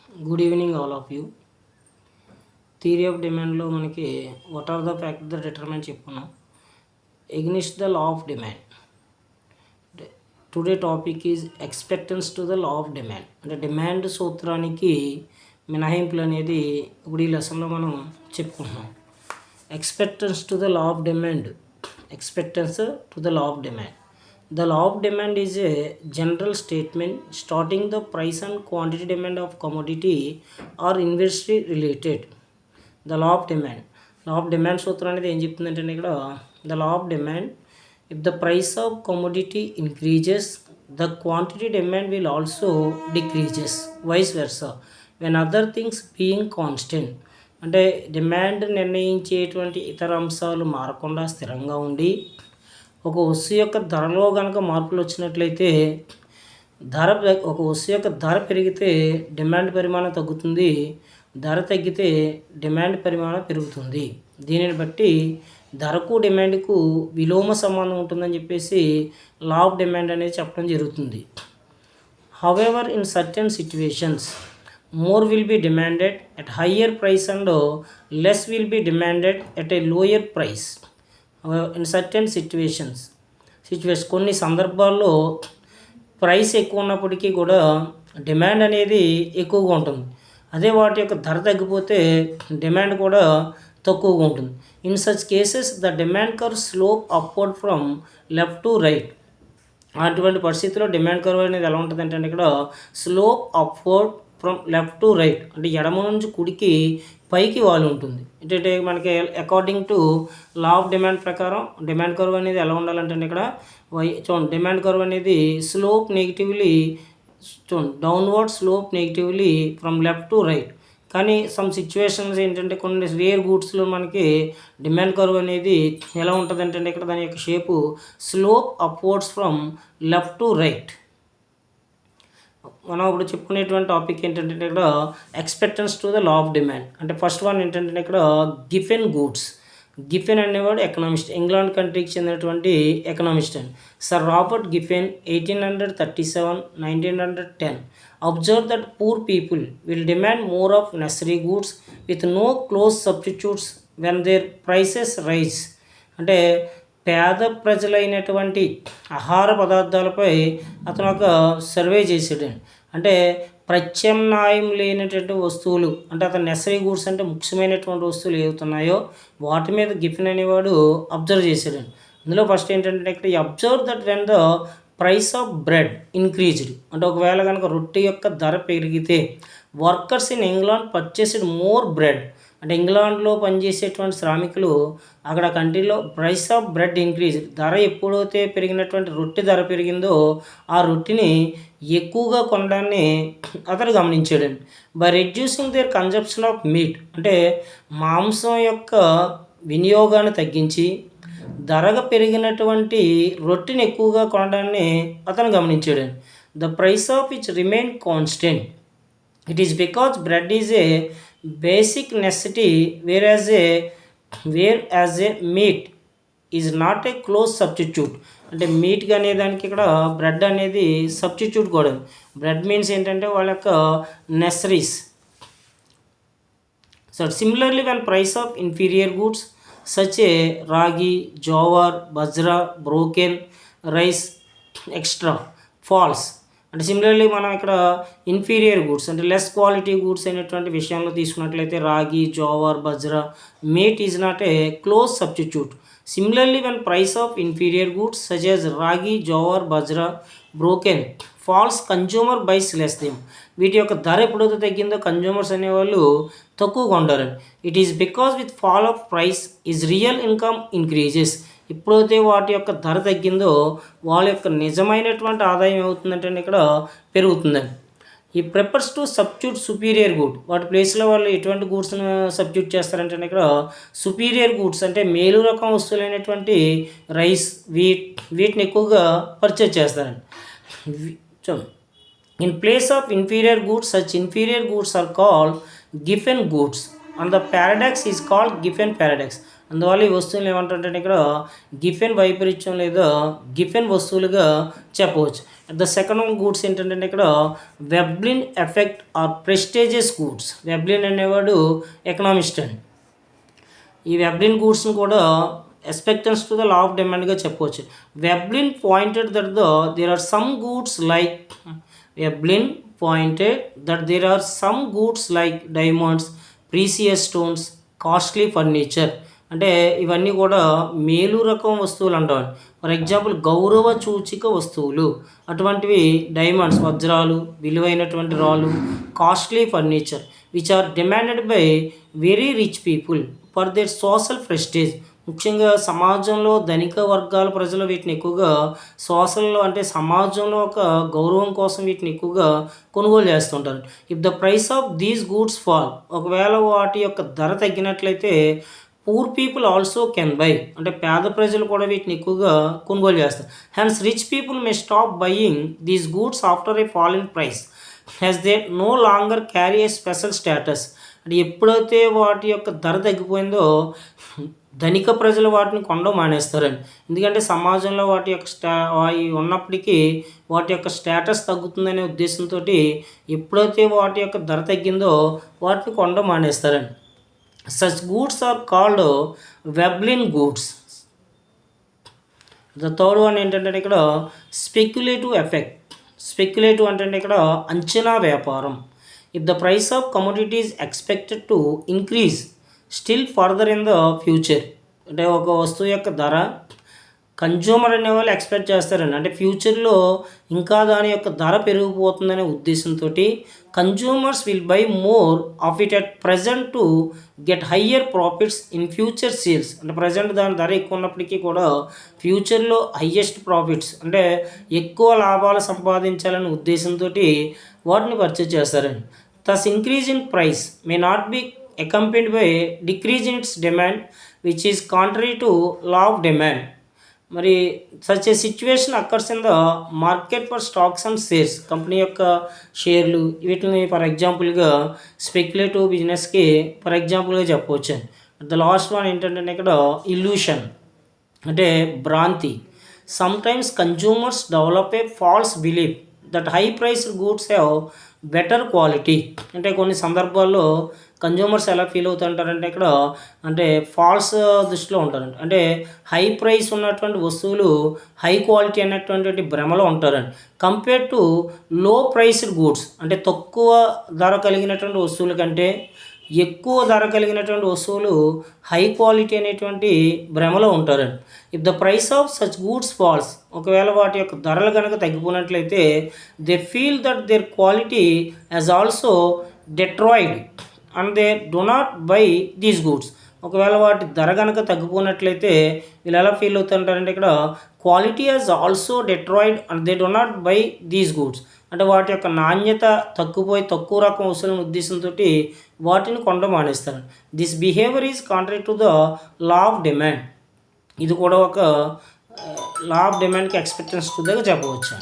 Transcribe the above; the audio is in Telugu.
Good evening, all of you. Theory of demand lo manaki what are the factors that determine చెప్పుకున్నాం. Against the law of demand. Today topic is expectance to the law of demand. అంటే డిమాండ్ సూత్రానికి మినహాయింపులు అనేది ఇప్పుడు ఈ లెసన్లో మనం చెప్పుకుంటున్నాం. Expectance to the law of demand. Expectance to the law of demand. The law of demand is a general statement starting the price and quantity demand of commodity or inversely related. The law of demand. Law of demand సూత్రం అనేది ఏం చెప్తుందంటే ఇక్కడ the law of demand, if the price of commodity increases, the quantity demand will also decreases, vice versa, when other things being constant. అంటే డిమాండ్ నిర్ణయించేటువంటి ఇతర అంశాలు మారకుండా స్థిరంగా ఉండి ఒక వస్తువు యొక్క ధరలో కనుక మార్పులు వచ్చినట్లయితే ఒక వస్తువు యొక్క ధర పెరిగితే డిమాండ్ పరిమాణం తగ్గుతుంది, ధర తగ్గితే డిమాండ్ పరిమాణం పెరుగుతుంది. దీనిని బట్టి ధరకు డిమాండ్కు విలోమ సంబంధం ఉంటుందని చెప్పేసి లా ఆఫ్ డిమాండ్ అనేది చెప్పడం జరుగుతుంది. However in certain situations more will be demanded at higher price and less will be demanded at a lower price. In certain situations కొన్ని సందర్భాల్లో ప్రైస్ ఎక్కువ ఉన్నప్పటికీ కూడా డిమాండ్ అనేది ఎక్కువగా ఉంటుంది. అదే వాటి యొక్క ధర తగ్గిపోతే డిమాండ్ కూడా తక్కువగా ఉంటుంది. In such cases the demand curve slope upward from left to right. అటువంటి పరిస్థితిలో డిమాండ్ కర్వ్ అనేది ఎలా ఉంటుంది అంటే ఇక్కడ slope upward from left to right, అంటే ఎడమ నుంచి కుడికి పైకి వాలి ఉంటుంది. అంటే మనకి according to law of demand ప్రకారం డిమాండ్ కర్వ్ అనేది ఎలా ఉండాలంటే ఇక్కడ చూడండి, డిమాండ్ కర్వ్ అనేది స్లోప్ నెగిటివ్లీ చూడండి, downward slope negatively from left to right. కానీ సమ్ సిచ్యువేషన్స్ ఏంటంటే కొన్ని రేర్ గూడ్స్లో మనకి డిమాండ్ కర్వ్ అనేది ఎలా ఉంటుంది అంటే ఇక్కడ దాని యొక్క shape slope upwards from left to right. మనం ఇప్పుడు చెప్పుకునేటువంటి టాపిక్ ఏంటంటే ఇక్కడ exceptions to the law of demand. అంటే ఫస్ట్ వన్ ఏంటంటే ఇక్కడ గిఫెన్ గూడ్స్. గిఫెన్ అనేవాడు ఎకనామిస్ట్, ఇంగ్లాండ్ కంట్రీకి చెందినటువంటి ఎకనామిస్ట్ అండి. Sir Robert Giffen 1837-1910 observe that poor people will demand more of necessary goods with no close substitutes when their prices rise. అంటే పేద ప్రజలైనటువంటి ఆహార పదార్థాలపై అతను ఒక సర్వే చేసాడండి. అంటే ప్రత్యామ్నాయం లేనటువంటి వస్తువులు, అంటే అతను నెసరీ గూడ్స్ అంటే ముఖ్యమైనటువంటి వస్తువులు ఏవుతున్నాయో వాటి మీద గిఫెన్ అనేవాడు అబ్జర్వ్ చేసాడండి. అందులో ఫస్ట్ ఏంటంటే ఇక్కడ ఈ observe that when the price of bread increased, అంటే ఒకవేళ కనుక రొట్టె యొక్క ధర పెరిగితే workers in England purchased more bread. అంటే ఇంగ్లాండ్లో పనిచేసేటువంటి శ్రామికులు అక్కడ కంట్రీలో ప్రైస్ ఆఫ్ బ్రెడ్ ఇంక్రీజ్, ధర ఎప్పుడైతే పెరిగినటువంటి రొట్టె ధర పెరిగిందో ఆ రొట్టెని ఎక్కువగా కొనడాన్ని అతను గమనించాడండి. By reducing their consumption of meat, అంటే మాంసం యొక్క వినియోగాన్ని తగ్గించి ధరగా పెరిగినటువంటి రొట్టెని ఎక్కువగా కొనడాన్ని అతను గమనించాడండి. The price of which remain constant. It is because bread is a basic necessity whereas a meat is not a close substitute. అంటే మీట్ అనే దానికి ఇక్కడ బ్రెడ్ అనేది సబ్స్టిట్యూట్ కూడా. బ్రెడ్ మీన్స్ ఏంటంటే వాళ్ళ యొక్క necessaries. So similarly when price of inferior goods such a ragi, jowar, bajra, broken rice extra falls. అంటే సిమిలర్లీ మనం ఇక్కడ ఇన్ఫీరియర్ గూడ్స్ అంటే లెస్ క్వాలిటీ గూడ్స్ అనేటువంటి విషయంలో తీసుకున్నట్లయితే ragi, jowar, bajra, meat is not a close substitute. Similarly when price of inferior goods such as ragi, jowar, bajra, broken falls consumer buys less them. వీటి యొక్క ధర ఎప్పుడైతే తగ్గిందో కన్జ్యూమర్స్ అనేవాళ్ళు తక్కువగా ఉంటారండి. It is because with fall of price is real income increases. ఎప్పుడైతే వాటి యొక్క ధర తగ్గిందో వాళ్ళ యొక్క నిజమైనటువంటి ఆదాయం ఏమవుతుందంటే ఇక్కడ పెరుగుతుందండి. ఈ ప్రిఫర్స్ టు సబ్స్టిట్యూట్ సుపీరియర్ గూడ్. వాటి ప్లేస్లో వాళ్ళు ఎటువంటి గూడ్స్ని సబ్స్టిట్యూట్ చేస్తారంటే ఇక్కడ సుపీరియర్ గూడ్స్ అంటే మేలు రకం వస్తువులైనటువంటి రైస్, వీటిని ఎక్కువగా పర్చేజ్ చేస్తారండి. In place of inferior goods such inferior goods are called Giffen goods and the paradox is called Giffen paradox. అందువల్ల ఈ వస్తువులు ఏమంటారంటే ఇక్కడ గిఫెన్ వైపరీత్యం లేదా గిఫెన్ వస్తువులుగా చెప్పవచ్చు. ద సెకండ్ గూడ్స్ ఏంటంటే ఇక్కడ Veblen effect are prestigious goods. Veblen అనేవాడు ఎకనామిస్ట్ అండి. ఈ వెబ్లిన్ గూడ్స్ని కూడా exceptions to the law of డిమాండ్గా చెప్పవచ్చు. Veblen pointed that there are some goods like Veblen pointed that there are some goods like diamonds, precious stones, costly furniture. అంటే ఇవన్నీ కూడా మేలు రకం వస్తువులు అంటాం. ఫర్ ఎగ్జాంపుల్ గౌరవ సూచిక వస్తువులు అటువంటివి డైమండ్స్, వజ్రాలు, విలువైనటువంటి రాళ్ళు, costly furniture which are demanded by very rich people for their social prestige. ముఖ్యంగా సమాజంలో ధనిక వర్గాల ప్రజలు వీటిని ఎక్కువగా సోషల్లో అంటే సమాజంలో ఒక గౌరవం కోసం వీటిని ఎక్కువగా కొనుగోలు చేస్తుంటారు. If the price of these goods fall, ఒకవేళ వాటి యొక్క ధర తగ్గినట్లయితే poor people also can buy, అంటే పేద ప్రజలు కూడా వీటిని ఎక్కువగా కొనుగోలు చేస్తారు. Hence rich people may stop buying these goods after a fall in price as they no longer carry a special status. అంటే ఎప్పుడైతే వాటి యొక్క ధర తగ్గిపోయిందో ధనిక ప్రజలు వాటిని కొనడం మానేస్తారండి. ఎందుకంటే సమాజంలో వాటి యొక్క ఉన్నప్పటికీ వాటి యొక్క స్టేటస్ తగ్గుతుందనే ఉద్దేశంతో ఎప్పుడైతే వాటి యొక్క ధర తగ్గిందో వాటిని కొనడం మానేస్తారండి. Such goods are called Veblen goods. The third one ఏంటంటే ఇక్కడ స్పెక్యులేటివ్ ఎఫెక్ట్. స్పెక్యులేటివ్ అంటే ఇక్కడ అంచనా వ్యాపారం. If the price of commodities expected to increase still further in the future, అంటే ఒక వస్తువు యొక్క ధర కన్జ్యూమర్ అనేవాళ్ళు ఎక్స్పెక్ట్ చేస్తారండి. అంటే ఫ్యూచర్లో ఇంకా దాని యొక్క ధర పెరిగిపోతుందనే ఉద్దేశంతో consumers will buy more of it at present to get higher profits in future sales. అంటే ప్రజెంట్ దాని ధర ఎక్కువ ఉన్నప్పటికీ కూడా ఫ్యూచర్లో హయ్యెస్ట్ ప్రాఫిట్స్ అంటే ఎక్కువ లాభాలు సంపాదించాలనే ఉద్దేశంతో వాటిని పర్చేజ్ చేస్తారండి. thus increase in price may not be accompanied by decrease in its demand which is contrary to law of demand. మరి such a situation occurs in the market for stocks and shares. Company యొక్క షేర్లు వీటిని ఫర్ ఎగ్జాంపుల్గా స్పెక్యులేటివ్ బిజినెస్కి ఫర్ ఎగ్జాంపుల్గా చెప్పవచ్చు. ద లాస్ట్ వన్ ఏంటంటే ఇక్కడ ఇల్యూషన్ అంటే భ్రాంతి. Sometimes consumers develop a falls belief that high priced goods have better quality. అంటే కొన్ని సందర్భాల్లో కన్జ్యూమర్స్ ఎలా ఫీల్ అవుతుంటారంటే ఇక్కడ అంటే ఫాల్స్ దృష్టిలో ఉంటారండి. అంటే హై ప్రైస్ ఉన్నటువంటి వస్తువులు హై క్వాలిటీ అనేటువంటి భ్రమలో ఉంటారండి. కంపేర్ టు లో ప్రైస్డ్ గూడ్స్ అంటే తక్కువ ధర కలిగినటువంటి వస్తువుల కంటే ఎక్కువ ధర కలిగినటువంటి వస్తువులు హై క్వాలిటీ అనేటువంటి భ్రమలో ఉంటారండి. If the price of such goods falls, ఒకవేళ వాటి యొక్క ధరలు కనుక తగ్గిపోయినట్లయితే they feel that their quality has also deteriorated and they do not buy these goods. ఒకవేళ వాటి ధర కనుక తగ్గిపోయినట్లయితే వీళ్ళు ఎలా ఫీల్ అవుతుంటారంటే ఇక్కడ quality has also deteriorated and they do not buy these goods. అంటే వాటి యొక్క నాణ్యత తక్కువ రకం వస్తువుల ఉద్దేశంతో వాటిని కొనడం మానేస్తారు. This behaviour is contrary to the law of demand. ఇది కూడా ఒక లా ఆఫ్ డిమాండ్కి ఎక్స్పెక్టెన్స్ టు దగ్గర చెప్పవచ్చు.